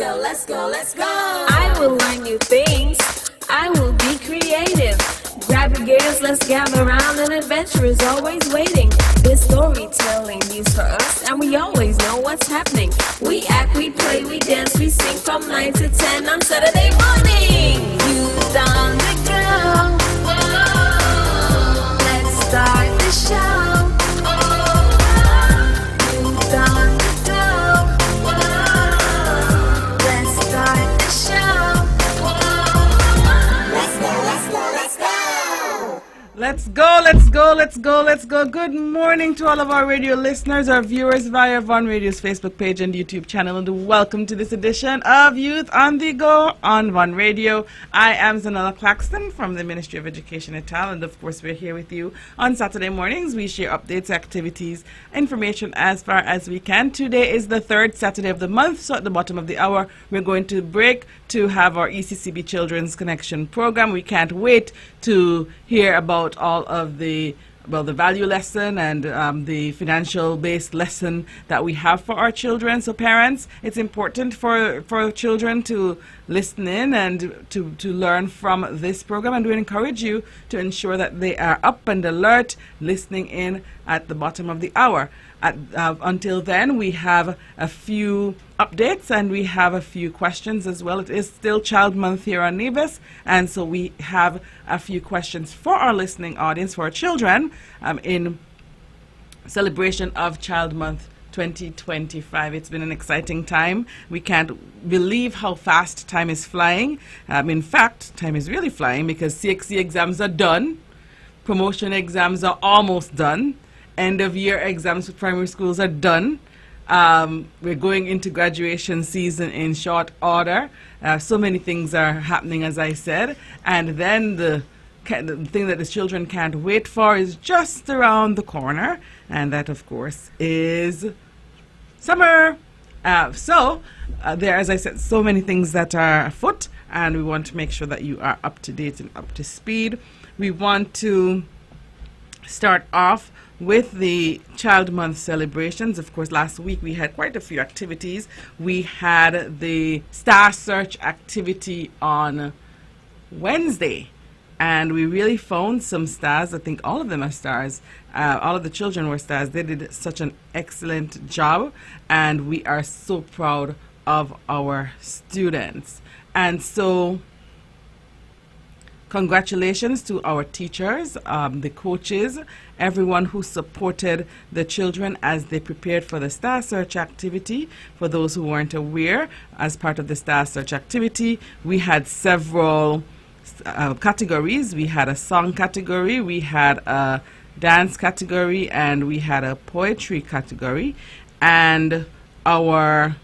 go, let's go, let's go. I will learn new things. I will be creative. Grab your gears, let's gather around. An adventure is always waiting. There's storytelling news for us, and we always know what's happening. We act, we play, we dance, we sing from 9 to 10 on Saturday morning. Youth on the go. Let's start the show. Youth on the go. Let's start the show. Let's go, let's go, let's go. Let's go, let's go, let's go, let's go. Good morning to all of our radio listeners, our viewers via Von Radio's Facebook page and YouTube channel, and welcome to this edition of Youth on the Go on Von Radio. I am Zahnela Claxton from the Ministry of Education et al., and of course we're here with you on Saturday mornings. We share updates, activities, information as far as we can. Today is the third Saturday of the month, so at the bottom of the hour we're going to break to have our ECCB Children's Connection program. We can't wait to hear about all of the value lesson and the financial based lesson that we have for our children. So parents, it's important for children to listen in and to learn from this program, and we encourage you to ensure that they are up and alert, listening in at the bottom of the hour. Until then, we have a few updates and we have a few questions as well. It is still Child Month here on Nevis, and so we have a few questions for our listening audience, for our children, in celebration of Child Month 2025. It's been an exciting time. We can't believe how fast time is flying. In fact, time is really flying because CXC exams are done. Promotion exams are almost done. End of year exams for primary schools are done. We're going into graduation season in short order. So many things are happening, as I said. And then the thing that the children can't wait for is just around the corner. And that, of course, is summer. There, as I said, so many things that are afoot. And we want to make sure that you are up to date and up to speed. We want to start off with the Child Month celebrations. Of course, last week we had quite a few activities. We had the Star Search activity on Wednesday, and we really found some stars. I think all of them are stars. All of the children were stars. They did such an excellent job, and we are so proud of our students. And so congratulations to our teachers, the coaches, everyone who supported the children as they prepared for the Star Search activity. For those who weren't aware, as part of the Star Search activity, we had several categories. We had a song category, we had a dance category, and we had a poetry category. And our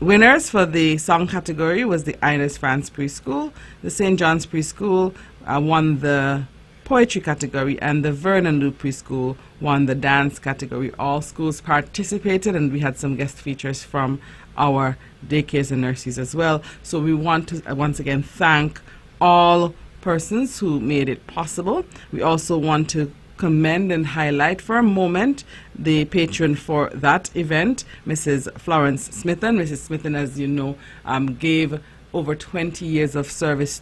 winners for the song category was the Ines France Preschool. The St. John's Preschool won the poetry category, and the Vernon Lou Preschool won the dance category. All schools participated, and we had some guest features from our daycares and nurseries as well. So we want to once again thank all persons who made it possible. We also want to commend and highlight for a moment the patron for that event, Mrs. Florence Smithen. Mrs. Smithen, as you know, gave over 20 years of service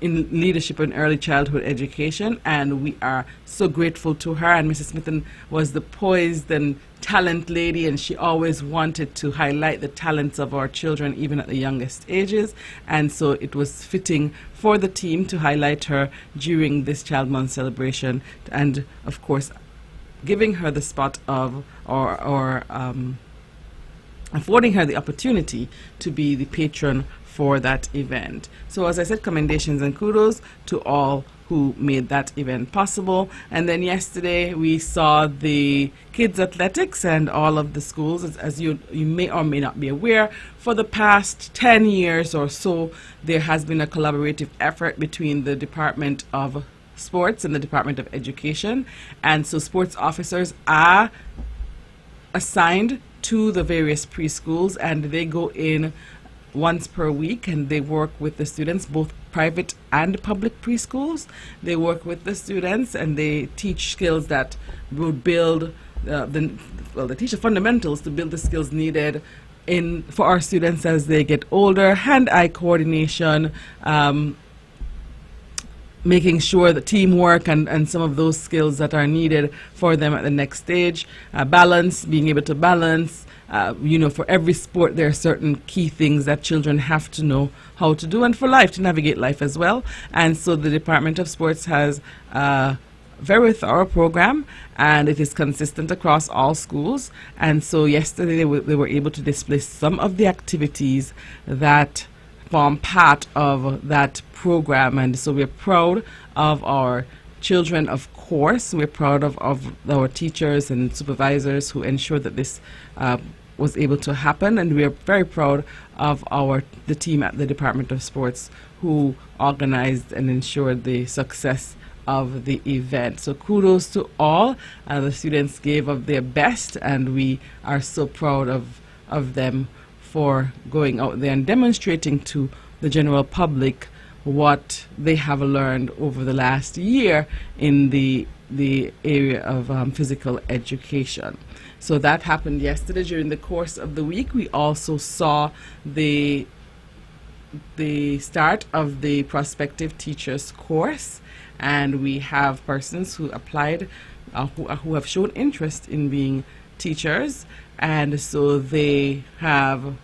in leadership in early childhood education, and we are so grateful to her. And Mrs. Smithen was the poised and talent lady, and she always wanted to highlight the talents of our children even at the youngest ages, and so it was fitting for the team to highlight her during this Child Month celebration, and of course giving her the spot of or affording her the opportunity to be the patron for that event. So as I said, commendations and kudos to all who made that event possible. And then yesterday we saw the kids athletics, and all of the schools, as you may or may not be aware, for the past 10 years or so there has been a collaborative effort between the Department of Sports and the Department of Education, and so sports officers are assigned to the various preschools, and they go in once per week, and they work with the students, both private and public preschools. They work with the students and they teach skills that will build they teach the fundamentals to build the skills needed for our students as they get older. Hand-eye coordination, making sure that teamwork and some of those skills that are needed for them at the next stage. Balance, being able to balance. For every sport, there are certain key things that children have to know how to do, and for life, to navigate life as well. And so the Department of Sports has a very thorough program, and it is consistent across all schools. And so yesterday they were able to display some of the activities that form part of that program. And so we're proud of our children, of course. We're proud of our teachers and supervisors who ensured that this was able to happen, and we are very proud of the team at the Department of Sports who organized and ensured the success of the event. So kudos to all. The students gave of their best, and we are so proud of them for going out there and demonstrating to the general public what they have learned over the last year in the area of physical education. So that happened yesterday. During the course of the week, we also saw the start of the prospective teachers course, and we have persons who applied who have shown interest in being teachers, and so they have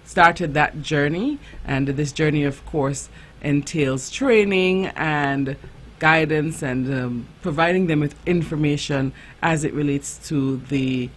started that journey. And this journey, of course, entails training and guidance and providing them with information as it relates to the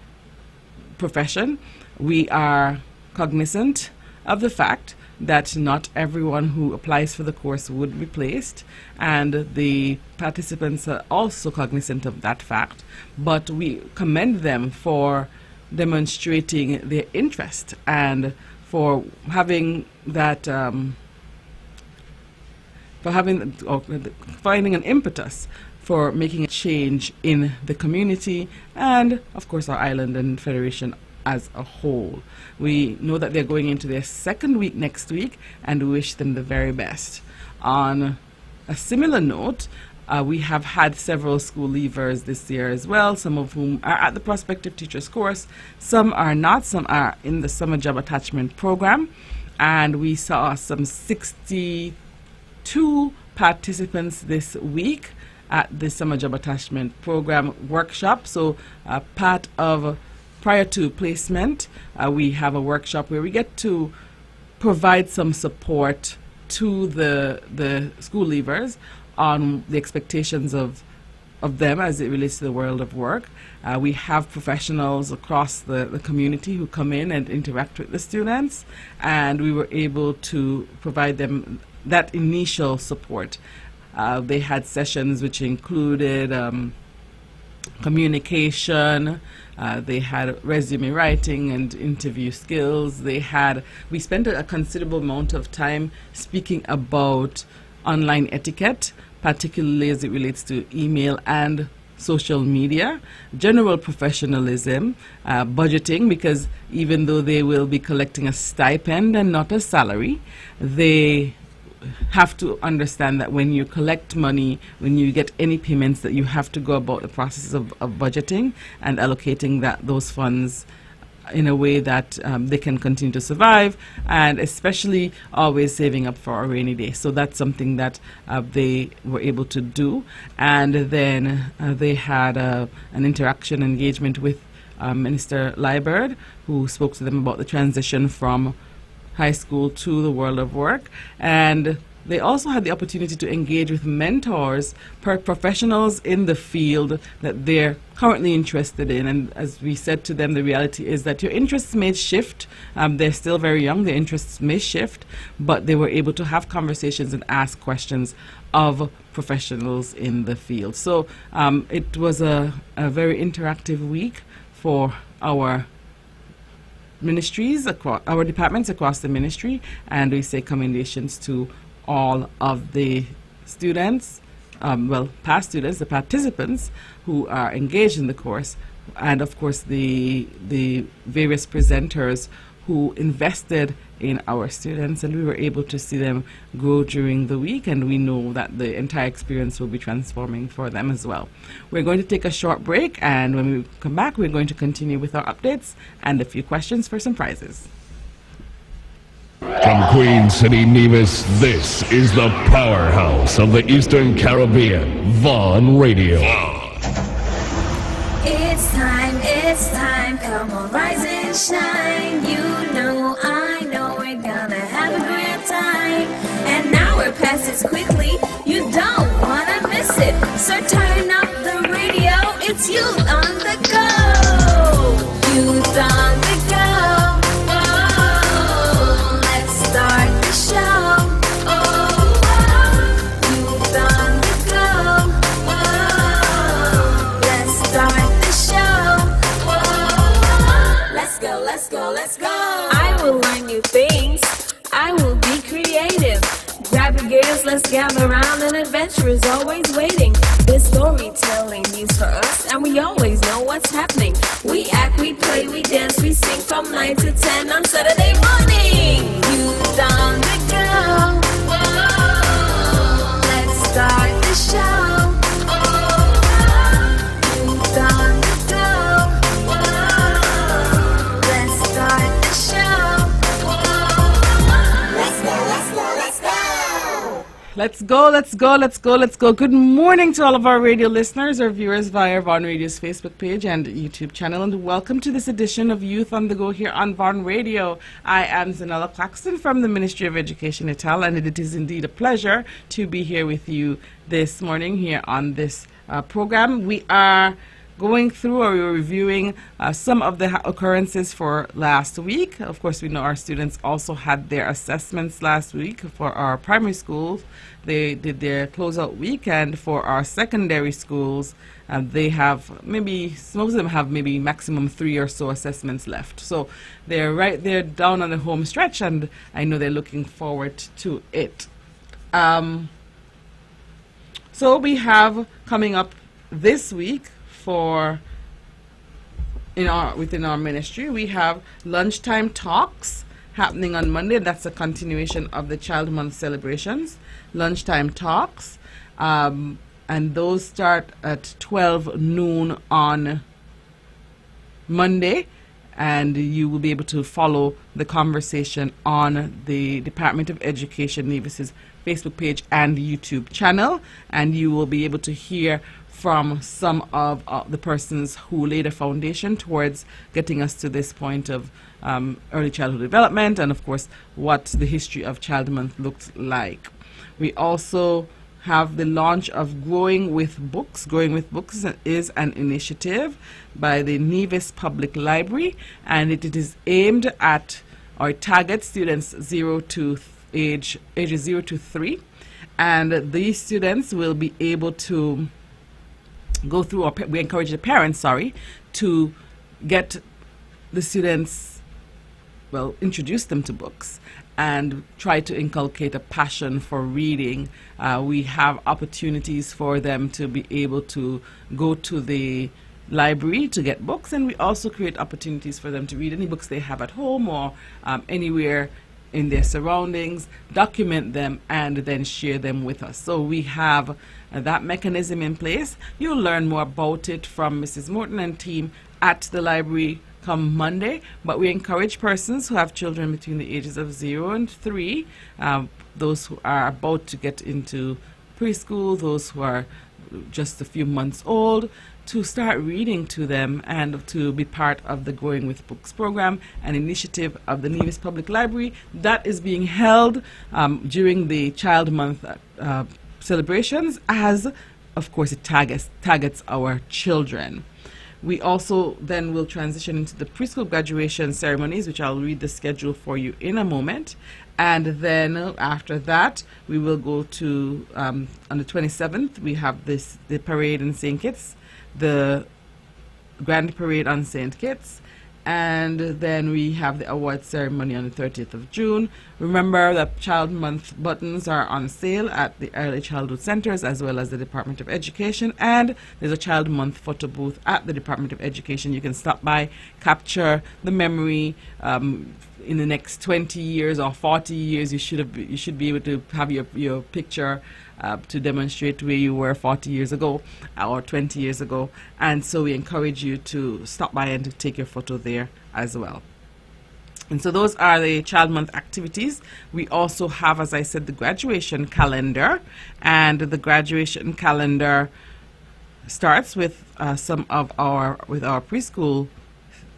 profession. We are cognizant of the fact that not everyone who applies for the course would be placed, and the participants are also cognizant of that fact, but we commend them for demonstrating their interest and for having that finding an impetus for making a change in the community and, of course, our island and Federation as a whole. We know that they're going into their second week next week, and we wish them the very best. On a similar note, we have had several school leavers this year as well, some of whom are at the prospective teachers course, some are not, some are in the summer job attachment program, and we saw some 62 participants this week at the summer job attachment program workshop. So part of prior to placement, we have a workshop where we get to provide some support to the school leavers on the expectations of them as it relates to the world of work. We have professionals across the community who come in and interact with the students, and we were able to provide them that initial support. They had sessions which included communication, they had resume writing and interview skills. We spent a considerable amount of time speaking about online etiquette, particularly as it relates to email and social media, general professionalism, budgeting, because even though they will be collecting a stipend and not a salary, they have to understand that when you collect money, when you get any payments, that you have to go about the process of budgeting and allocating those funds in a way that they can continue to survive, and especially always saving up for a rainy day. So that's something that they were able to do. And then they had an interaction engagement with Minister Liebert, who spoke to them about the transition from high school to the world of work. And they also had the opportunity to engage with mentors, professionals in the field that they're currently interested in. And as we said to them, the reality is that your interests may shift. They're still very young, their interests may shift, but they were able to have conversations and ask questions of professionals in the field. So it was a very interactive week for our ministries, our departments across the ministry, and we say commendations to all of the students, past students, the participants who are engaged in the course, and of course the various presenters who invested in our students, and we were able to see them grow during the week, and we know that the entire experience will be transforming for them as well. We're going to take a short break, and when we come back, we're going to continue with our updates and a few questions for some prizes. From Queen City, Nevis, this is the powerhouse of the Eastern Caribbean, Vaughn Radio. It's time, come on, rise and shine. You know, I know we're gonna have a great time. An hour passes quickly, you don't wanna miss it. So turn up the radio, it's Youth on the Go. Youth on the Go. Oh, let's start the show. Oh, Youth on the Go. Oh, let's start the show. Let's go. I will learn new things. I will be creative. Grab your gears, let's gather around. An adventure is always waiting. There's storytelling news for us, and we always know what's happening. We act, we play, we dance, we sing from 9 to 10 on Saturday morning. Youth on the go. Whoa, let's start the show. Youth on the go. Whoa, let's start the show. Let's go. Let's go. Good morning to all of our radio listeners or viewers via Vaughn Radio's Facebook page and YouTube channel, and welcome to this edition of Youth on the Go here on Vaughn Radio. I am Zahnela Claxton from the Ministry of Education Ital, and it is indeed a pleasure to be here with you this morning here on this program. We are going through, or we're reviewing some of the occurrences for last week. Of course, we know our students also had their assessments last week for our primary schools. They did their closeout week, and for our secondary schools, they have maybe, most of them have maybe maximum 3 or so assessments left. So they're right there down on the home stretch, and I know they're looking forward to it. So we have coming up this week within our ministry, we have lunchtime talks happening on Monday. That's a continuation of the Child Month celebrations. Lunchtime talks, and those start at 12 noon on Monday, and you will be able to follow the conversation on the Department of Education Nevis's Facebook page and YouTube channel, and you will be able to hear from some of the persons who laid a foundation towards getting us to this point of early childhood development, and of course what the history of Child Month looks like. We also have the launch of Growing with Books. Growing with Books is an initiative by the Nevis Public Library, and it is aimed at or targets students ages 0 to 3, and these students will be able to go through, or we encourage the parents, to get the students, introduce them to books and try to inculcate a passion for reading. We have opportunities for them to be able to go to the library to get books, and we also create opportunities for them to read any books they have at home or anywhere in their surroundings, document them, and then share them with us. So we have that mechanism in place. You'll learn more about it from Mrs. Morton and team at the library come Monday, but we encourage persons who have children between the ages of 0 and 3, those who are about to get into preschool, those who are just a few months old, to start reading to them and to be part of the Growing with Books program, an initiative of the Nevis Public Library that is being held during the Child Month celebrations, as of course it targets our children. We also then will transition into the preschool graduation ceremonies, which I'll read the schedule for you in a moment. And then after that, we will go to, on the 27th, we have the parade in St. Kitts, the grand parade on St. Kitts, and then we have the award ceremony on the 30th of June. Remember that Child Month buttons are on sale at the Early Childhood Centers as well as the Department of Education, and there's a Child Month photo booth at the Department of Education. You can stop by, capture the memory, in the next 20 years or 40 years, you should be able to have your picture to demonstrate where you were 40 years ago or 20 years ago. And so we encourage you to stop by and to take your photo there as well. And so those are the Child Month activities. We also have, as I said, the graduation calendar. And the graduation calendar starts with our preschool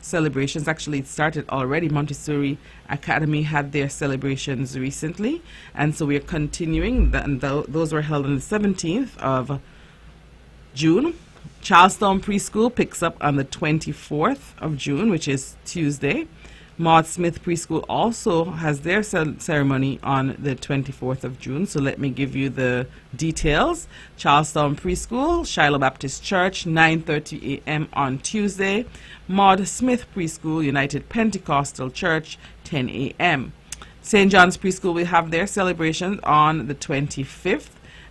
celebrations. Actually, it started already. Montessori Academy had their celebrations recently. And so we are continuing. And those were held on the 17th of June. Charlestown Preschool picks up on the 24th of June, which is Tuesday. Maud Smith Preschool also has their ceremony on the 24th of June. So let me give you the details. Charlestown Preschool, Shiloh Baptist Church, 9:30 a.m. on Tuesday. Maud Smith Preschool, United Pentecostal Church, 10 a.m. St. John's Preschool will have their celebrations on the 25th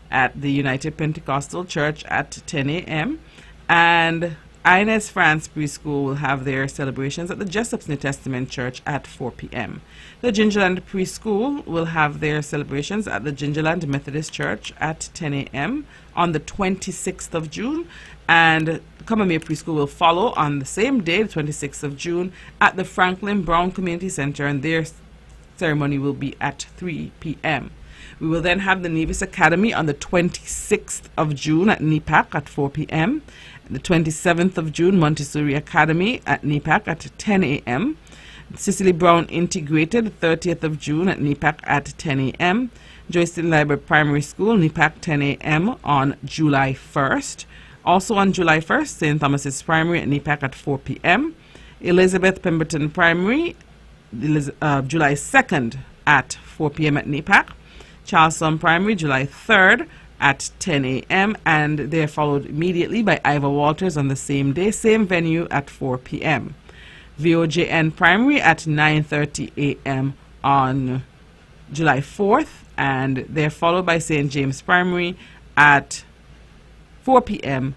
at the United Pentecostal Church at 10 a.m. And Inez France Preschool will have their celebrations at the Jessup's New Testament Church at 4 p.m. The Gingerland Preschool will have their celebrations at the Gingerland Methodist Church at 10 a.m. on the 26th of June. And Combermere Preschool will follow on the same day, the 26th of June, at the Franklin Brown Community Center, and their ceremony will be at 3 p.m. We will then have the Nevis Academy on the 26th of June at NEPAC at 4 p.m. The 27th of June, Montessori Academy at NEPAC at 10 a.m. Cicely Brown Integrated, 30th of June at NEPAC at 10 a.m. Joyceton Library Primary School, NEPAC 10 a.m. on July 1st. Also on July 1st, St. Thomas's Primary at NEPAC at 4 p.m. Elizabeth Pemberton Primary, July 2nd at 4 p.m. at NEPAC. Charlestown Primary, July 3rd at 10 a.m. and they are followed immediately by Ivor Walters on the same day, same venue at 4 p.m. VOJN Primary at 9:30 a.m. on July 4th, and they are followed by St. James Primary at 4 p.m.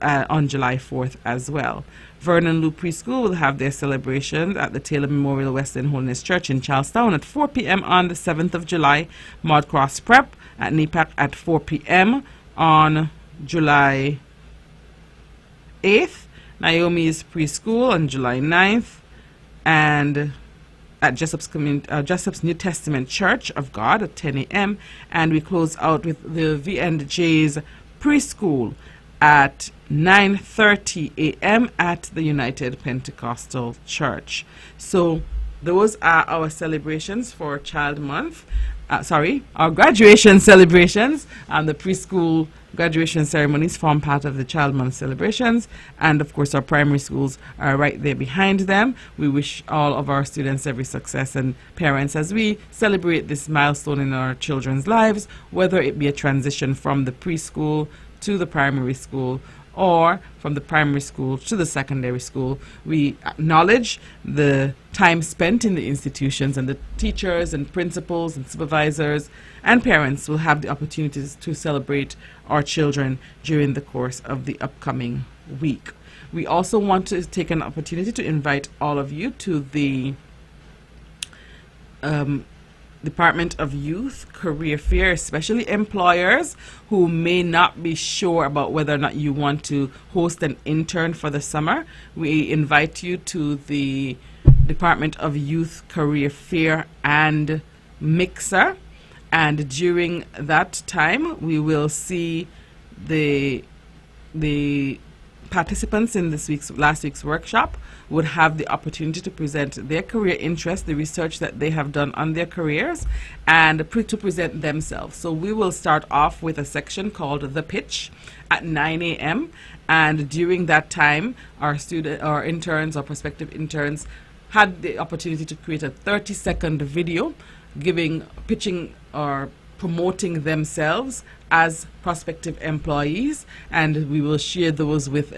On July 4th as well. Vernon Lou Preschool will have their celebrations at the Taylor Memorial West End Holiness Church in Charlestown at 4 p.m. on the 7th of July. Maud Cross Prep at NEPAC at 4 p.m. on July 8th. Naomi's Preschool on July 9th. And at Jessup's New Testament Church of God at 10 a.m. And we close out with the V&J's Preschool at 9:30 a.m. at the United Pentecostal Church. So those are our celebrations for Child Month. Our graduation celebrations. The preschool graduation ceremonies form part of the Child Month celebrations. And of course, our primary schools are right there behind them. We wish all of our students every success, and parents, as we celebrate this milestone in our children's lives, whether it be a transition from the preschool to the primary school or from the primary school to the secondary school. We acknowledge the time spent in the institutions, and the teachers and principals and supervisors and parents will have the opportunities to celebrate our children during the course of the upcoming week. We also want to take an opportunity to invite all of you to the Department of Youth Career Fair, especially employers who may not be sure about whether or not you want to host an intern for the summer. We invite you to the Department of Youth Career Fair and Mixer, and during that time we will see the participants in last week's workshop would have the opportunity to present their career interest, the research that they have done on their careers, and to present themselves. So we will start off with a section called The Pitch at 9 a.m. And during that time, our interns or prospective interns had the opportunity to create a 30-second video pitching or promoting themselves as prospective employees, and we will share those with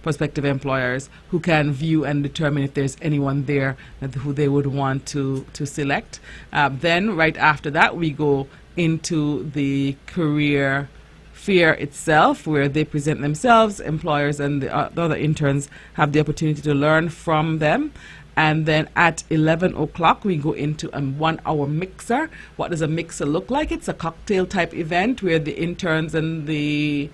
prospective employers, who can view and determine if there's anyone there who they would want to select. Then right after that, we go into the career fair itself, where they present themselves. Employers and the other interns have the opportunity to learn from them. And then at 11 o'clock, we go into a 1 hour mixer. What does a mixer look like? It's a cocktail type event where the interns and the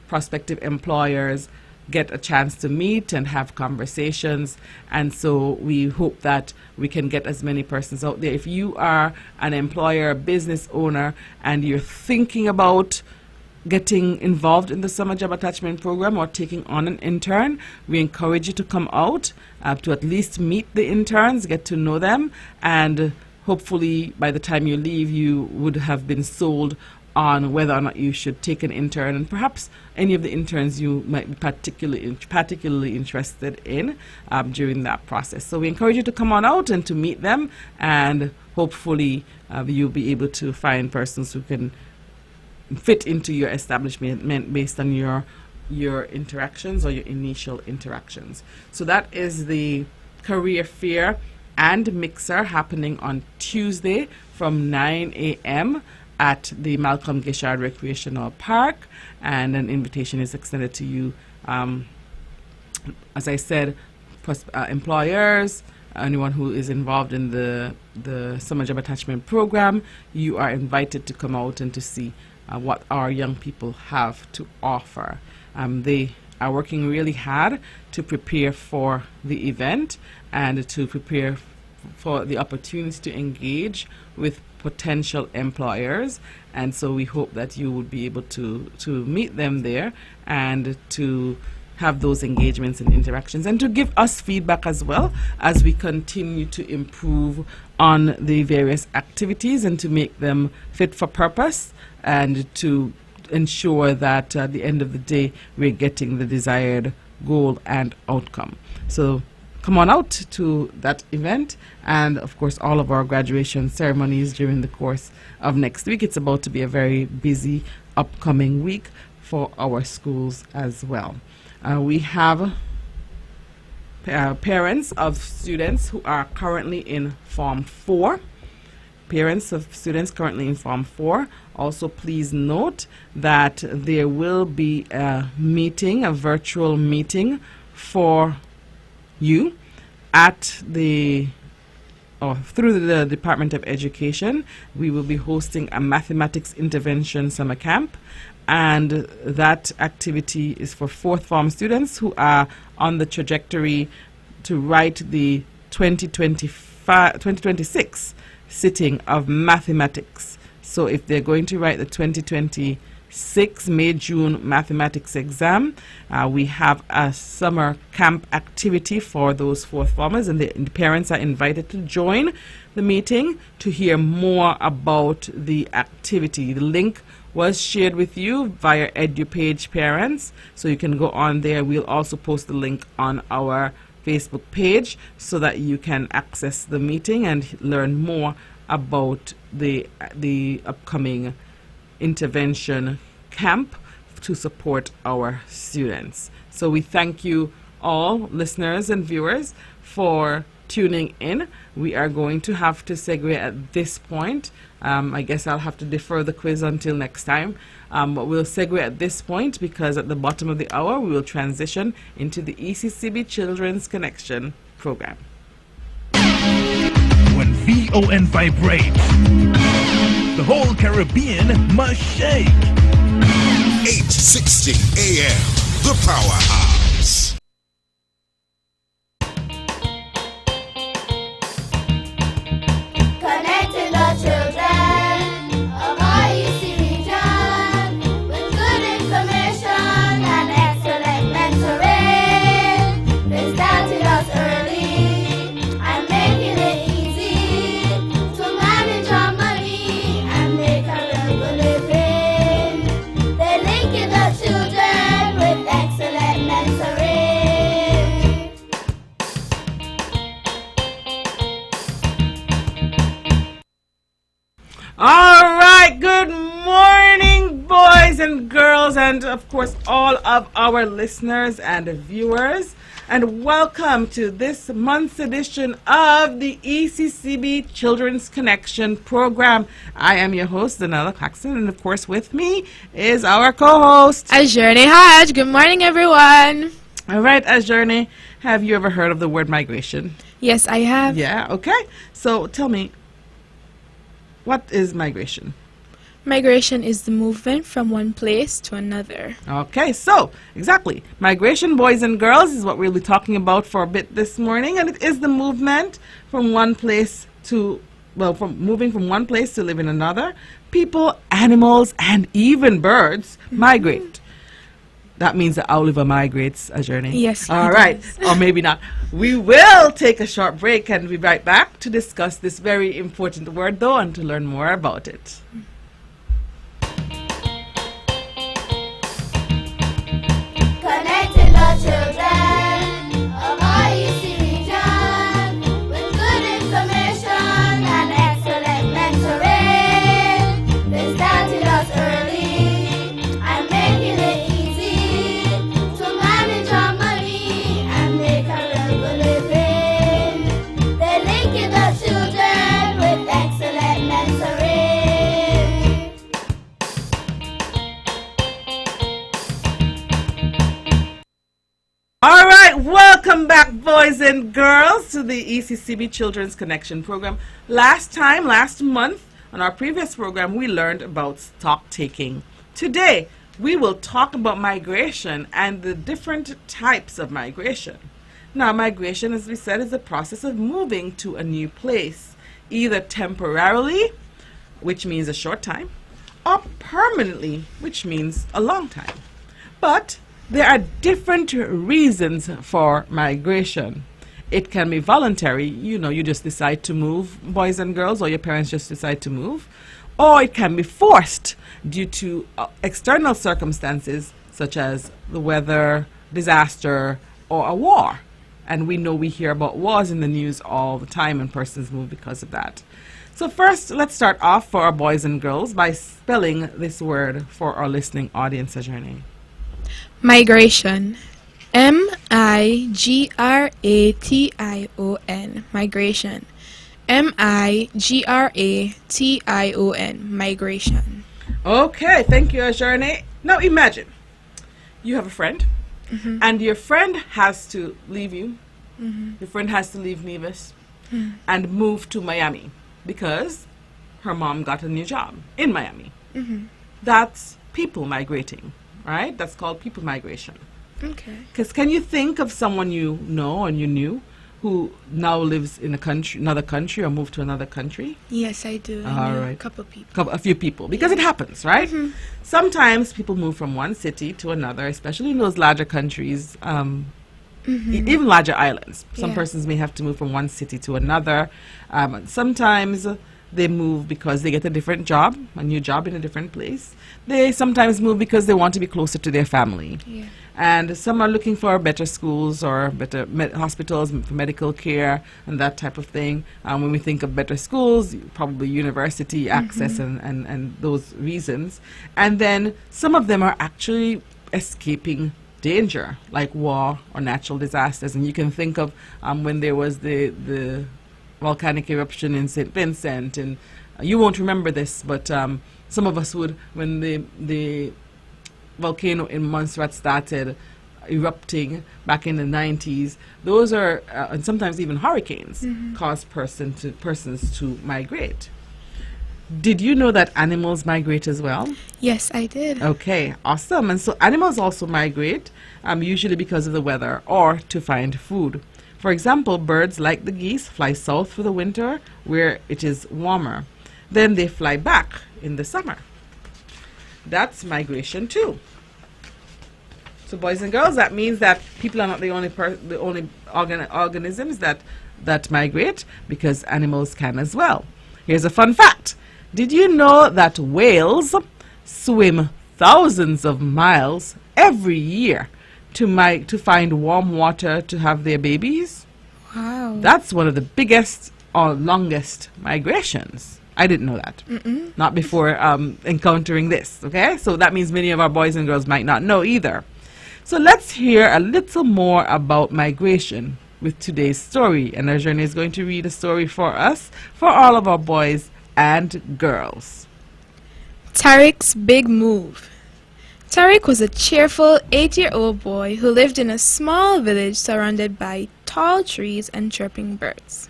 prospective employers get a chance to meet and have conversations. And so we hope that we can get as many persons out there. If you are an employer, a business owner, and you're thinking about getting involved in the summer job attachment program or taking on an intern, we encourage you to come out to at least meet the interns, get to know them, and hopefully by the time you leave, you would have been sold on whether or not you should take an intern, and perhaps any of the interns you might be particularly interested in during that process. So we encourage you to come on out and to meet them, and hopefully you'll be able to find persons who can fit into your establishment based on your interactions or your initial interactions. So that is the career fair and mixer happening on Tuesday from 9 a.m. at the Malcolm Gishard Recreational Park, and an invitation is extended to you. As I said, employers, anyone who is involved in the summer job attachment program, you are invited to come out and to see what our young people have to offer. They are working really hard to prepare for the event and to prepare for the opportunity to engage with potential employers, and so we hope that you would be able to meet them there and to have those engagements and interactions, and to give us feedback as well as we continue to improve on the various activities and to make them fit for purpose, and to ensure that at the end of the day we're getting the desired goal and outcome. So come on out to that event, and of course all of our graduation ceremonies during the course of next week. It's about to be a very busy upcoming week for our schools as well. We have parents of students who are currently in Form 4. Parents of students currently in Form 4, also please note that there will be a meeting, a virtual meeting for you at the through the Department of Education. We will be hosting a mathematics intervention summer camp, and that activity is for fourth form students who are on the trajectory to write the 2026 sitting of mathematics. So if they're going to write the 2026 May-June mathematics exam, we have a summer camp activity for those fourth formers, and the parents are invited to join the meeting to hear more about the activity. The link was shared with you via EduPage Parents, so you can go on there. We'll also post the link on our Facebook page so that you can access the meeting and learn more about the upcoming intervention camp to support our students. So we thank you all, listeners and viewers, for tuning in. We are going to have to segue at this point. I guess I'll have to defer the quiz until next time. But we'll segue at this point because at the bottom of the hour we will transition into the ECCB Children's Connection program. When VON vibrates, the whole Caribbean must shake. 860 AM, the Powerhouse. Connecting the children of our EC region with good information and excellent mentoring. They started us early and making it easy to manage our money and make a real living. They're linking the children with excellent mentoring. All right, good morning, boys and girls, and of course all of our listeners and viewers, and welcome to this month's edition of the ECCB Children's Connection program. I am your host, Zahnela Claxton, and of course with me is our co-host. Ajurne Hodge. Good morning, everyone. All right, Journey, have you ever heard of the word migration? Yes, I have. Yeah, okay. So tell me, what is migration? Migration is the movement from one place to another. Okay, so exactly. Migration, boys and girls, is what we'll be talking about for a bit this morning. And it is the movement from one place to, from moving from one place to live in another. People, animals, and even birds migrate. That means that Oliver migrates, Journey. Yes, he All right, does. or maybe not. We will take a short break and be right back to discuss this very important word, though, and to learn more about it. Connecting the children of our EC region with good information and excellent mentoring. They started us early and making it easy to manage our money and make a real good living. They're linking the children with excellent mentoring. All right, welcome back, boys and girls, to the ECCB Children's Connection Program. Last month, on our previous program, we learned about stock taking. Today, we will talk about migration and the different types of migration. Now, migration, as we said, is the process of moving to a new place, either temporarily, which means a short time, or permanently, which means a long time. But there are different reasons for migration. It can be voluntary, you just decide to move, boys and girls, or your parents just decide to move. Or it can be forced due to external circumstances such as the weather, disaster, or a war. And we hear about wars in the news all the time, and persons move because of that. So first, let's start off for our boys and girls by spelling this word for our listening audience, Journey. Migration. M-I-G-R-A-T-I-O-N. Migration. M-I-G-R-A-T-I-O-N. Migration. Okay, thank you, Journey. Now imagine you have a friend, and your friend has to leave you. Your friend has to leave Nevis and move to Miami because her mom got a new job in Miami. That's people migrating, right? That's called people migration. Okay. Because can you think of someone you know and you knew who now lives in another country or moved to another country? Yes, I do. I All know right. a couple people. A few people, because it happens, right? Sometimes people move from one city to another, especially in those larger countries, even larger islands. Some Yeah. persons may have to move from one city to another. Sometimes they move because they get a different job, a new job in a different place. They sometimes move because they want to be closer to their family. Yeah. And some are looking for better schools or better hospitals for medical care and that type of thing. When we think of better schools, probably university access and those reasons. And then some of them are actually escaping danger, like war or natural disasters. And you can think of when there was the volcanic eruption in St. Vincent, and you won't remember this, but some of us would, when the volcano in Montserrat started erupting back in the 90s. Those are, and sometimes even hurricanes, cause persons to migrate. Did you know that animals migrate as well? Yes, I did. Okay, awesome. And so animals also migrate, usually because of the weather or to find food. For example, birds like the geese fly south for the winter where it is warmer. Then they fly back in the summer. That's migration too. So boys and girls, that means that people are not the only organisms that migrate, because animals can as well. Here's a fun fact. Did you know that whales swim thousands of miles every year to find warm water to have their babies? Wow. That's one of the biggest or longest migrations. I didn't know that. Not before encountering this, okay? So that means many of our boys and girls might not know either. So let's hear a little more about migration with today's story. And Arjuna is going to read a story for us, for all of our boys and girls. Tariq's big move. Tariq was a cheerful 8-year-old boy who lived in a small village surrounded by tall trees and chirping birds.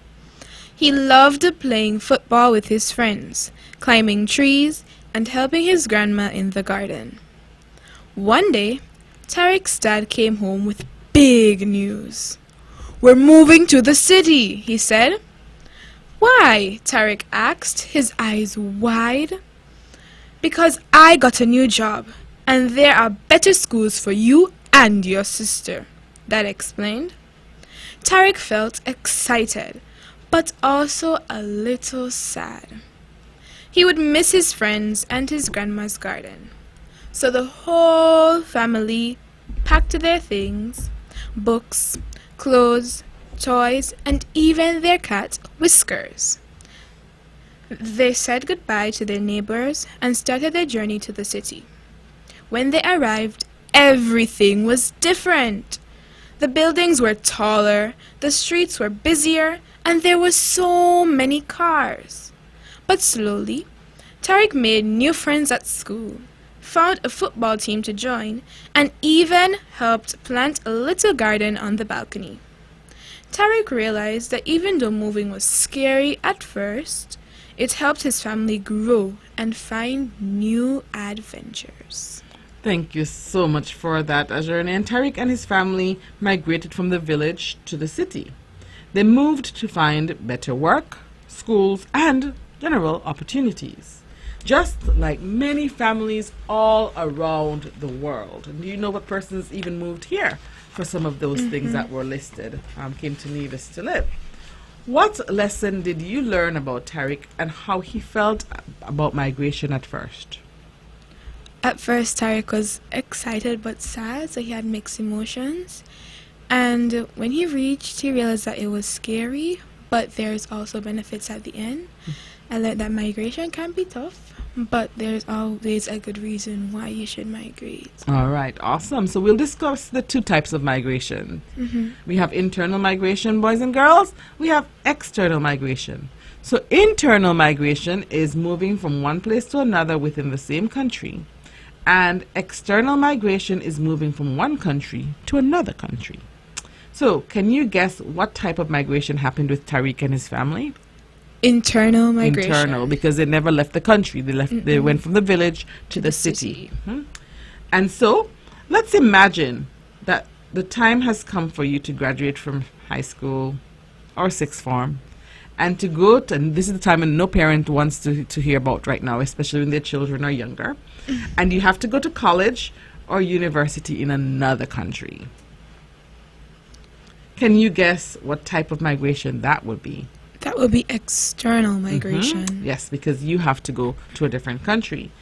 He loved playing football with his friends, climbing trees, and helping his grandma in the garden. One day, Tariq's dad came home with big news. "We're moving to the city," he said. "Why?" Tariq asked, his eyes wide. "Because I got a new job, and there are better schools for you and your sister," Dad explained. Tariq felt excited, but also a little sad. He would miss his friends and his grandma's garden. So the whole family packed their things, books, clothes, toys, and even their cat, Whiskers. They said goodbye to their neighbors and started their journey to the city. When they arrived, everything was different. The buildings were taller, the streets were busier, and there were so many cars. But slowly, Tariq made new friends at school, found a football team to join, and even helped plant a little garden on the balcony. Tariq realized that even though moving was scary at first, it helped his family grow and find new adventures. Thank you so much for that, Ajurni. And Tariq and his family migrated from the village to the city. They moved to find better work, schools, and general opportunities, just like many families all around the world. And do you know what persons even moved here for some of those things that were listed, came to Nevis to live? What lesson did you learn about Tariq and how he felt about migration at first? At first, Tariq was excited but sad, so he had mixed emotions. And when he reached, he realized that it was scary, but there's also benefits at the end. I learned that migration can be tough, but there's always a good reason why you should migrate. All right, awesome. So we'll discuss the two types of migration. We have internal migration, boys and girls. We have external migration. So internal migration is moving from one place to another within the same country. And external migration is moving from one country to another country. So can you guess what type of migration happened with Tariq and his family? Internal migration. Internal, because they never left the country. They went from the village to the city. And so let's imagine that the time has come for you to graduate from high school or sixth form and to go to, and this is the time when no parent wants to hear about right now, especially when their children are younger, and you have to go to college or university in another country. Can you guess what type of migration that would be? That would be external migration. Yes, because you have to go to a different country.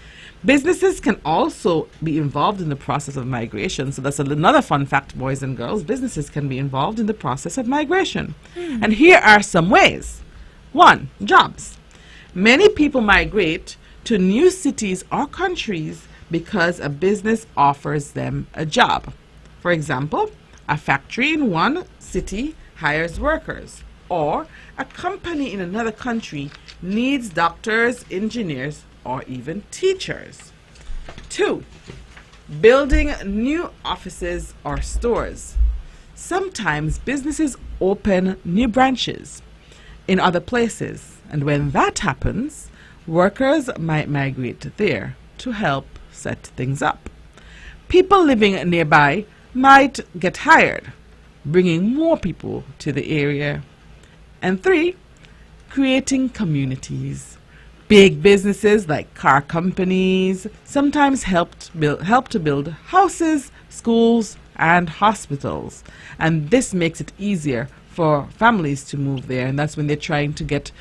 Businesses can also be involved in the process of migration. So that's another fun fact, boys and girls. Businesses can be involved in the process of migration. And here are some ways. 1, jobs. Many people migrate to new cities or countries because a business offers them a job. For example, a factory in one city hires workers, or a company in another country needs doctors, engineers, or even teachers. 2, building new offices or stores. Sometimes businesses open new branches in other places, and when that happens, workers might migrate there to help set things up. People living nearby might get hired, bringing more people to the area. And 3, creating communities. Big businesses like car companies sometimes help to build houses, schools, and hospitals. And this makes it easier for families to move there. And that's when they're trying to get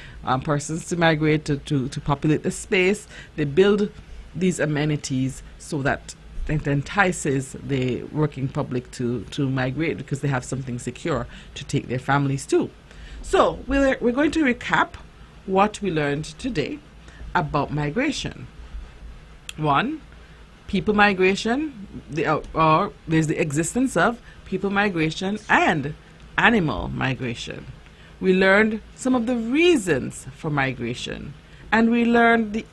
persons to migrate to populate the space. They build these amenities so that it entices the working public to migrate, because they have something secure to take their families to. So we're going to recap what we learned today about migration. 1, people migration, there's the existence of people migration and animal migration. We learned some of the reasons for migration, and we learned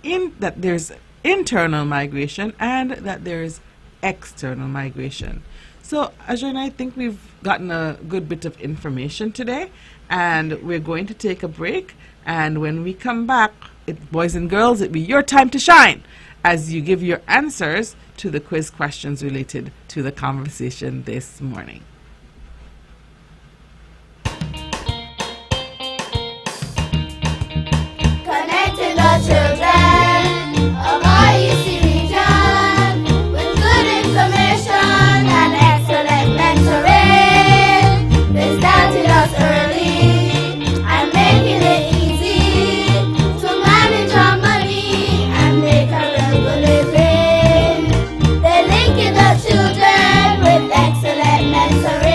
that there's internal migration and that there's external migration. So, Ajay and I think we've gotten a good bit of information today, and we're going to take a break. And when we come back, boys and girls, it'll be your time to shine as you give your answers to the quiz questions related to the conversation this morning. Connecting the children of our EC region with good information and excellent mentoring. They started us early and making it easy to manage our money and make a real good living. They're linking the children with excellent mentoring.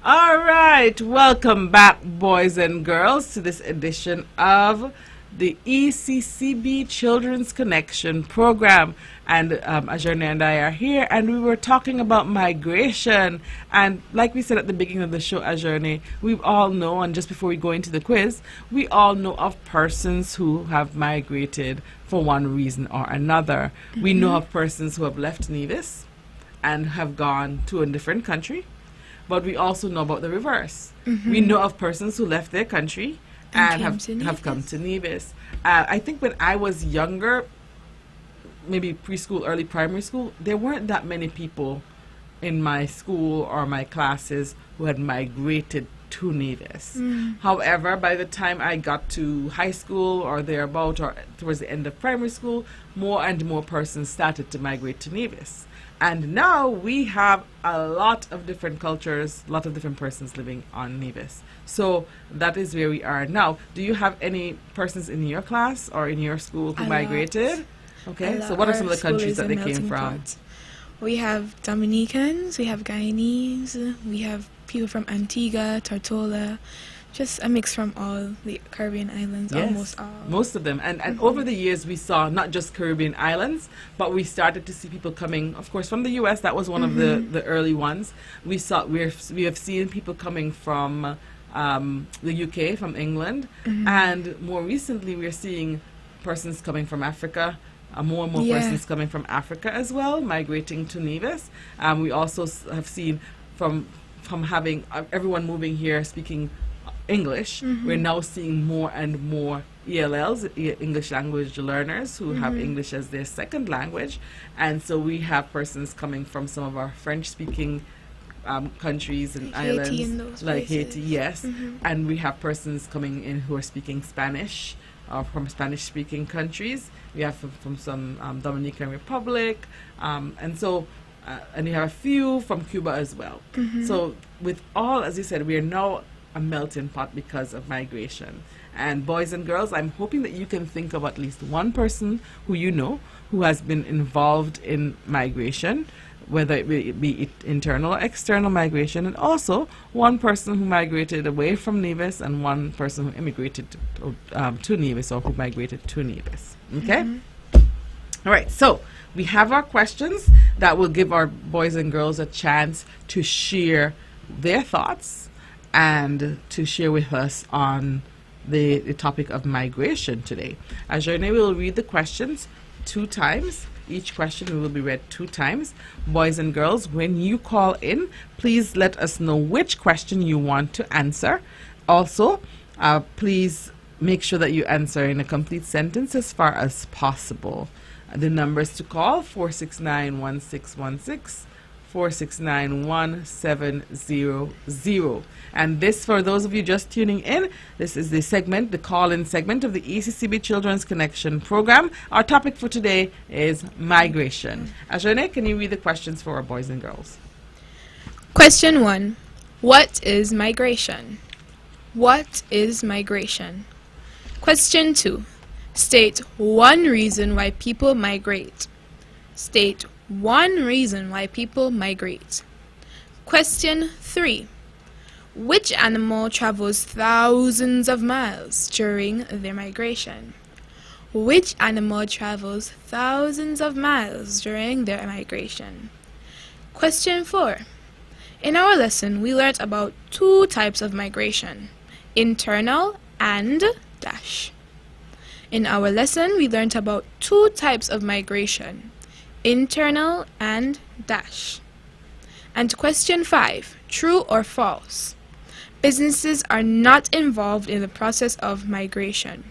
All right, welcome back, boys and girls, to this edition of the ECCB Children's Connection program. And Ajerne and I are here, and we were talking about migration. And like we said at the beginning of the show, Ajerne, we all know, and just before we go into the quiz, we all know of persons who have migrated for one reason or another. We know of persons who have left Nevis and have gone to a different country. But we also know about the reverse. We know of persons who left their country and have come to Nevis. I think when I was younger, maybe preschool, early primary school, there weren't that many people in my school or my classes who had migrated to Nevis. However, by the time I got to high school or thereabout, or towards the end of primary school, more and more persons started to migrate to Nevis. And now we have a lot of different cultures, a lot of different persons living on Nevis. So that is where we are now. Do you have any persons in your class or in your school who migrated? Okay, so what are some of the countries that they came from? We have Dominicans, we have Guyanese, we have people from Antigua, Tortola, just a mix from all the Caribbean islands, almost all. Most of them. And over the years, we saw not just Caribbean islands, but we started to see people coming, of course, from the U.S. That was one of the early ones. We have seen people coming from the U.K., from England, and more recently, we're seeing persons coming from Africa. More and more persons coming from Africa as well, migrating to Nevis. We also have seen from having everyone moving here speaking English, we're now seeing more and more ELLs, English language learners, who have English as their second language. And so we have persons coming from some of our French-speaking countries and islands, Haiti and those like places. Haiti, yes. And we have persons coming in who are speaking Spanish, from Spanish-speaking countries. We have from some Dominican Republic, and so and you have a few from Cuba as well. So with all, as you said, we are now a melting pot because of migration. And boys and girls, I'm hoping that you can think of at least one person who you know who has been involved in migration, whether it be internal or external migration, and also one person who migrated away from Nevis and one person who immigrated to Nevis, or who migrated to Nevis. Okay? All right, so we have our questions that will give our boys and girls a chance to share their thoughts and to share with us on the topic of migration today. Ajerne will read the questions 2 times. Each question will be read 2 times. Boys and girls, when you call in, please let us know which question you want to answer. Also, please make sure that you answer in a complete sentence as far as possible. The numbers to call, 469-1616, 469-1700. And this, for those of you just tuning in, this is the segment, the call-in segment of the ECCB Children's Connection program. Our topic for today is migration. Ajane, can you read the questions for our boys and girls? Question 1. What is migration? What is migration? Question 2. State one reason why people migrate. State one reason why people migrate. Question 3. Which animal travels thousands of miles during their migration? Which animal travels thousands of miles during their migration? Question 4. In our lesson, we learned about 2 types of migration, internal and dash. In our lesson, we learned about two types of migration, internal and dash. And question 5, true or false? Businesses are not involved in the process of migration.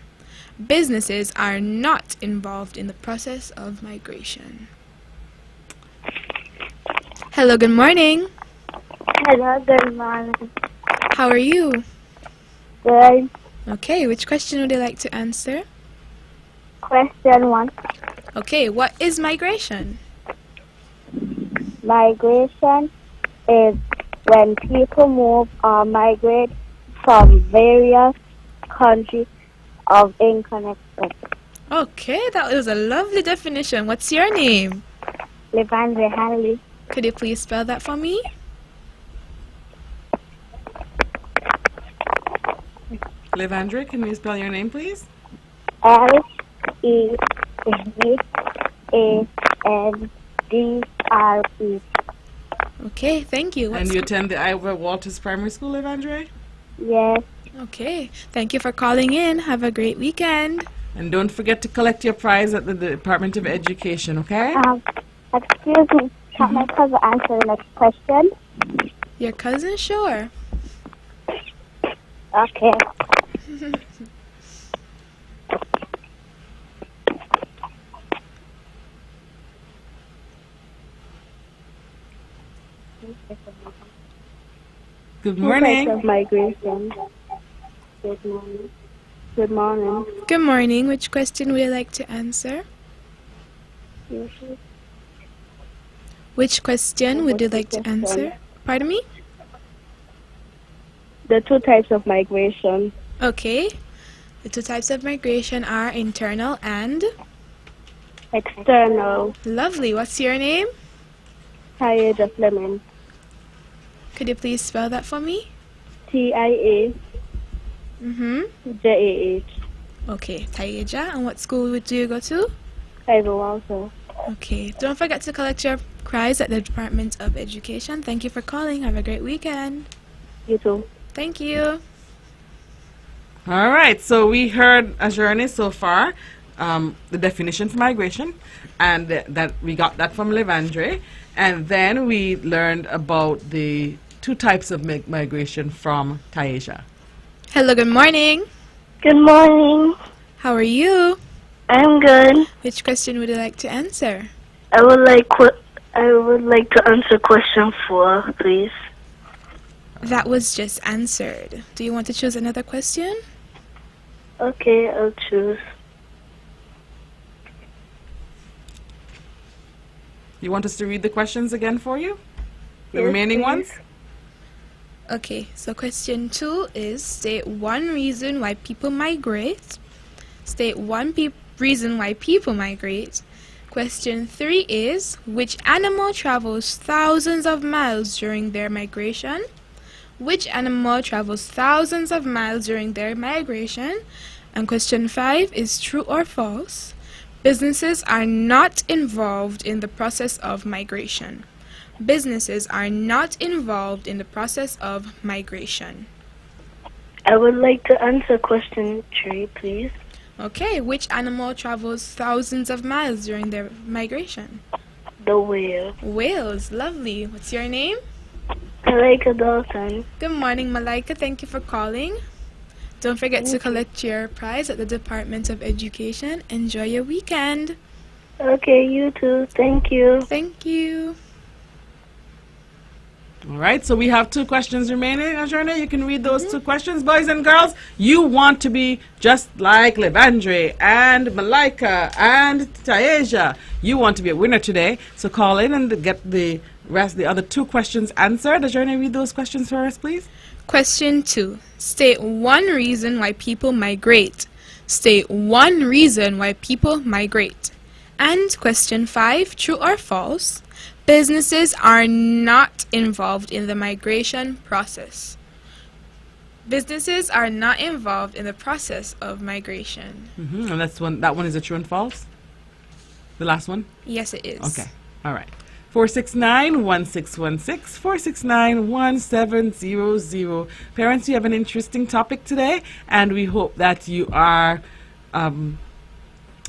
Businesses are not involved in the process of migration. Hello, good morning. Hello, good morning. How are you? Good. Okay, which question would you like to answer? Question 1. Okay, what is migration? Migration is when people move or migrate from various countries of inconnection. Okay, that was a lovely definition. What's your name? Levandre Hanley. Could you please spell that for me? Levandre, can you spell your name, please? Leandre. Okay, thank you. And you attend the Iowa Walters Primary School, Levandre? Yes. Okay, thank you for calling in. Have a great weekend. And don't forget to collect your prize at the Department of Education, okay? Excuse me. Can my cousin answer the next question? Your cousin? Sure. Okay. Good morning. Of migration. Good morning. Good morning. Good morning. Which question would you like to answer? Which question would you like to answer? Pardon me? The two types of migration. Okay. The two types of migration are internal and External. lovely. What's your name? Tiaja Fleming. Could you please spell that for me? TIAJAH. Okay, Tayeja. And what school do you go to? Ivor Walter. Okay. Don't forget to collect your prize at the Department of Education. Thank you for calling. Have a great weekend. You too. Thank you. All right, so we heard a journey so far, the definition for migration, and that we got that from Levandre. And then we learned about the two types of migration from Taisha. Hello, good morning. Good morning. How are you? I'm good. Which question would you like to answer? I would like to answer question 4, please. That was just answered. Do you want to choose another question? Okay, I'll choose. You want us to read the questions again for you? The Yes, remaining please. ones? Okay, so question 2 is state one reason why people migrate. State one reason why people migrate. Question 3 is which animal travels thousands of miles during their migration? Which animal travels thousands of miles during their migration? And question 5 is true or false. Businesses are not involved in the process of migration. Businesses are not involved in the process of migration. I would like to answer question 3, please. Okay, which animal travels thousands of miles during their migration? The whale. Whales, lovely. What's your name? Malaika Dalton. Good morning, Malaika. Thank you for calling. Don't forget to collect your prize at the Department of Education. Enjoy your weekend. Okay, you too. Thank you. Thank you. All right, so we have 2 questions remaining, Ajorna. You can read those 2 questions. Boys and girls, you want to be just like Levandre and Malaika and Taeja. You want to be a winner today. So call in and get the other 2 questions answered. Ajorna, read those questions for us, please. Question 2. State one reason why people migrate. State one reason why people migrate. And question 5, true or false? Businesses are not involved in the migration process. Businesses are not involved in the process of migration. And that one is a true and false? The last one? Yes, it is. Okay. All right. 469-1616, 469-1700. Parents, you have an interesting topic today, and we hope that you are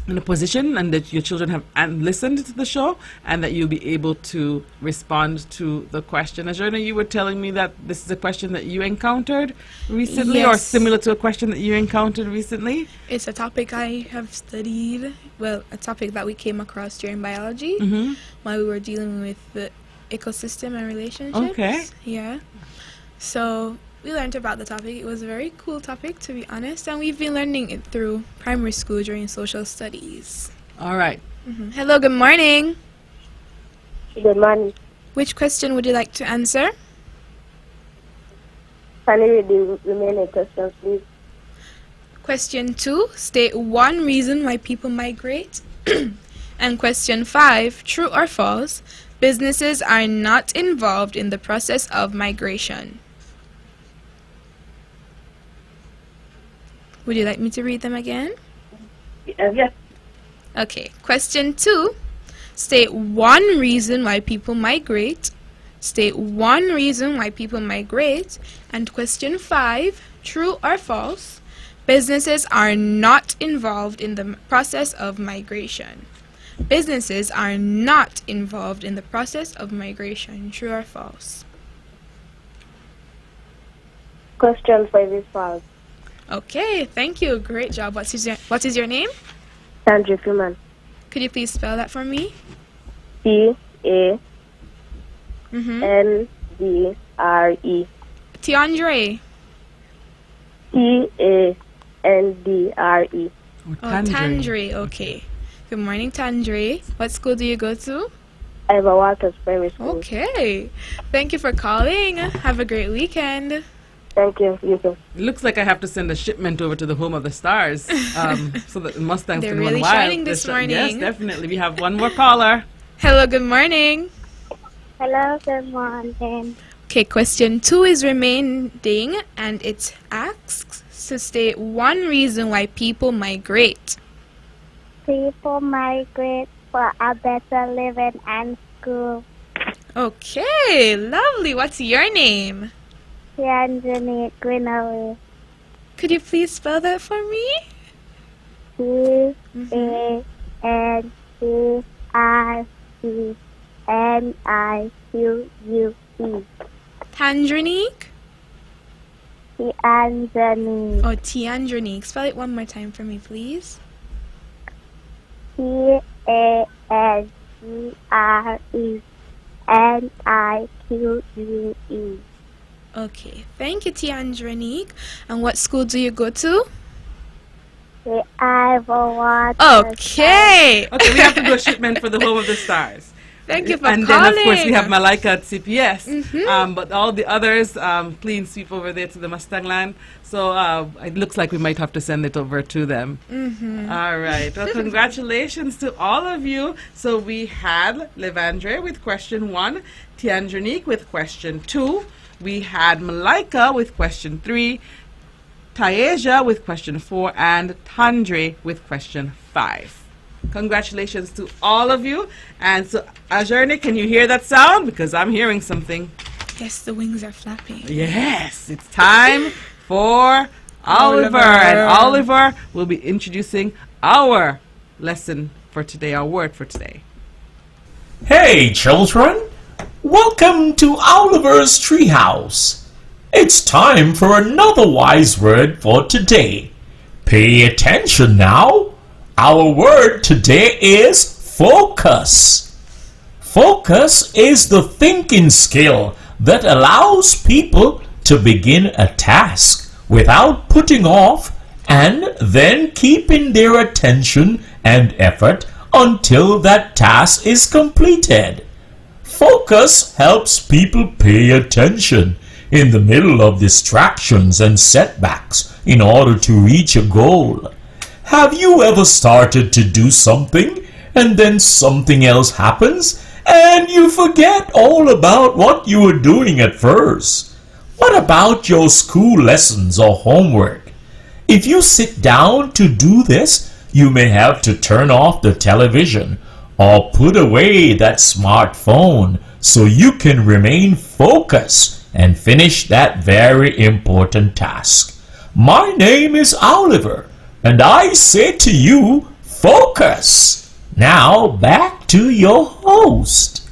in a position and that your children have listened to the show and that you'll be able to respond to the question. Ajorna, you were telling me that this is a question that you encountered recently, or similar to a question that you encountered recently. It's a topic I have studied, well, a topic that we came across during biology while we were dealing with the ecosystem and relationships. Okay. Yeah. So we learned about the topic. It was a very cool topic, to be honest, and we've been learning it through primary school during social studies. All right. Hello, good morning. Good morning. Which question would you like to answer? Can you read the remaining questions, please? Question 2, state one reason why people migrate. And question 5, true or false, businesses are not involved in the process of migration. Would you like me to read them again? Yes. Okay. Question 2. State one reason why people migrate. State one reason why people migrate. And question 5. True or false? Businesses are not involved in the process of migration. Businesses are not involved in the process of migration. True or false? Question 5 is false. Okay, thank you. Great job. What is your name? Sandra Freeman. Could you please spell that for me? T-A-N-D-R-E. Tiandre. T-A-N-D-R-E. Oh, Tandre. Okay. Good morning, Tandre. What school do you go to? Eva Walters Primary School. Okay. Thank you for calling. Have a great weekend. Thank you. You too. It looks like I have to send a shipment over to the home of the stars, so that the Mustangs They're can really run wild. shining this morning. Yes, definitely. We have one more caller. Hello, good morning. Hello, good morning. Okay, question 2 is remaining, and it asks to state one reason why people migrate. People migrate for a better living and school. Okay, lovely. What's your name? Tianjani Greenaway. Could you please spell that for me? T-A-N-G-R-E-N-I-Q-U-E. Tandranique? Tianjani. Oh, Tiandranique. Spell it one more time for me, please. T-A-N-G-R-E-N-I-Q-U-E. Okay, thank you, Tiandranique. And what school do you go to? The Iowa Water. Okay. Okay, we have to do a shipment for the home of the stars. Thank you for and calling. then, of course, we have Malika at CPS. But all the others, clean sweep over there to the Mustang land. So it looks like we might have to send it over to them. All right. Well, congratulations to all of you. So we had Levandre with question 1, Tiandranique with question 2. We had Malika with question 3, Taeja with question 4, and Tandre with question 5. Congratulations to all of you. And so, Ajorna, can you hear that sound? Because I'm hearing something. Yes, the wings are flapping. Yes, it's time for Oliver. And Oliver will be introducing our lesson for today, our word for today. Hey, children. Welcome to Oliver's Treehouse. It's time for another wise word for today. Pay attention now. Our word today is focus. Focus is the thinking skill that allows people to begin a task without putting off and then keeping their attention and effort until that task is completed. Focus helps people pay attention in the middle of distractions and setbacks in order to reach a goal. Have you ever started to do something and then something else happens and you forget all about what you were doing at first? What about your school lessons or homework? If you sit down to do this, you may have to turn off the television or put away that smartphone so you can remain focused and finish that very important task. My name is Oliver, and I say to you, focus. Now back to your host.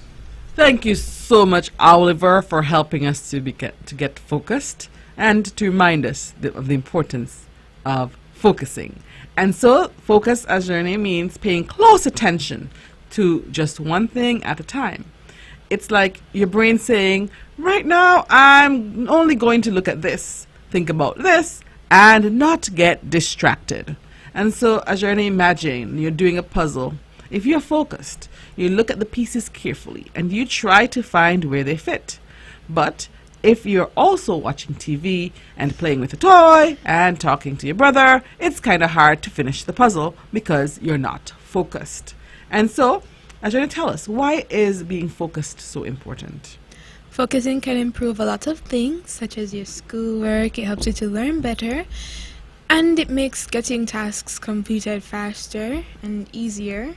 Thank you so much, Oliver, for helping us to get focused and to remind us of the importance of focusing. And so, focus, as your name means, paying close attention to just one thing at a time. It's like your brain saying, right now, I'm only going to look at this, think about this, and not get distracted. And so, as your name, imagine you're doing a puzzle. If you're focused, you look at the pieces carefully and you try to find where they fit. But if you're also watching TV and playing with a toy and talking to your brother, it's kind of hard to finish the puzzle because you're not focused. And so, Ajay, tell us, why is being focused so important? Focusing can improve a lot of things, such as your schoolwork. It helps you to learn better, and it makes getting tasks completed faster and easier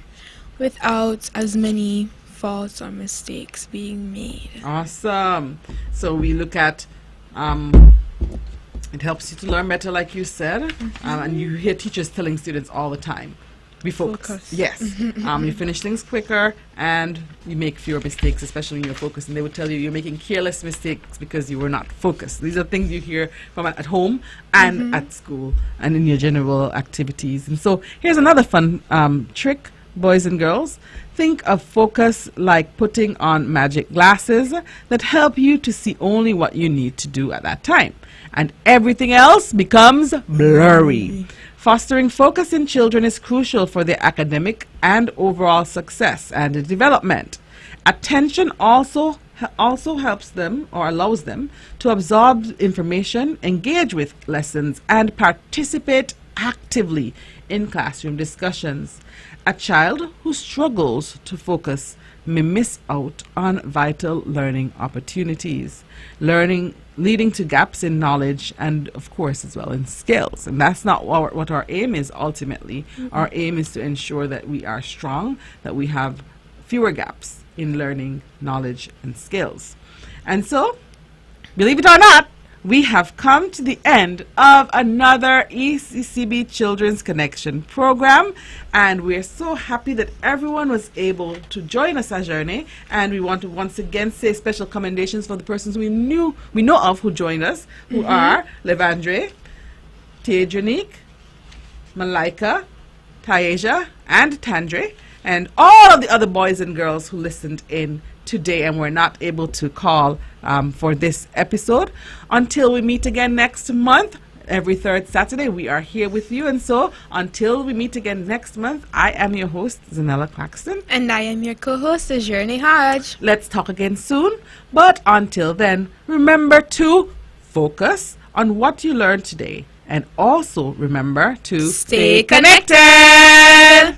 without as many faults or mistakes being made. Awesome. So we look at it helps you to learn better, like you said, and you hear teachers telling students all the time, be focused. Focus. Yes. You finish things quicker and you make fewer mistakes, especially when you're focused. And they would tell you you're making careless mistakes because you were not focused. These are things you hear from at home and at school and in your general activities. And so here's another fun trick, boys and girls. Think of focus like putting on magic glasses that help you to see only what you need to do at that time, and everything else becomes blurry. Fostering focus in children is crucial for their academic and overall success and development. Attention also helps them or allows them to absorb information, engage with lessons, and participate actively in classroom discussions. A child who struggles to focus may miss out on vital learning opportunities, leading to gaps in knowledge and, of course, as well in skills. And that's not what our aim is ultimately. Our aim is to ensure that we are strong, that we have fewer gaps in learning, knowledge, and skills. And so, believe it or not, we have come to the end of another ECCB Children's Connection program, and we're so happy that everyone was able to join us on journey. And we want to once again say special commendations for the persons we know of who joined us, who are Levandre, Tedranique, Malaika, Taisha, and Tandre, and all of the other boys and girls who listened in today and were not able to call for this episode. Until we meet again next month, every third Saturday, we are here with you. And so, until we meet again next month, I am your host, Zahnela Claxton. And I am your co-host, Journey Hodge. Let's talk again soon. But until then, remember to focus on what you learned today. And also remember to Stay connected!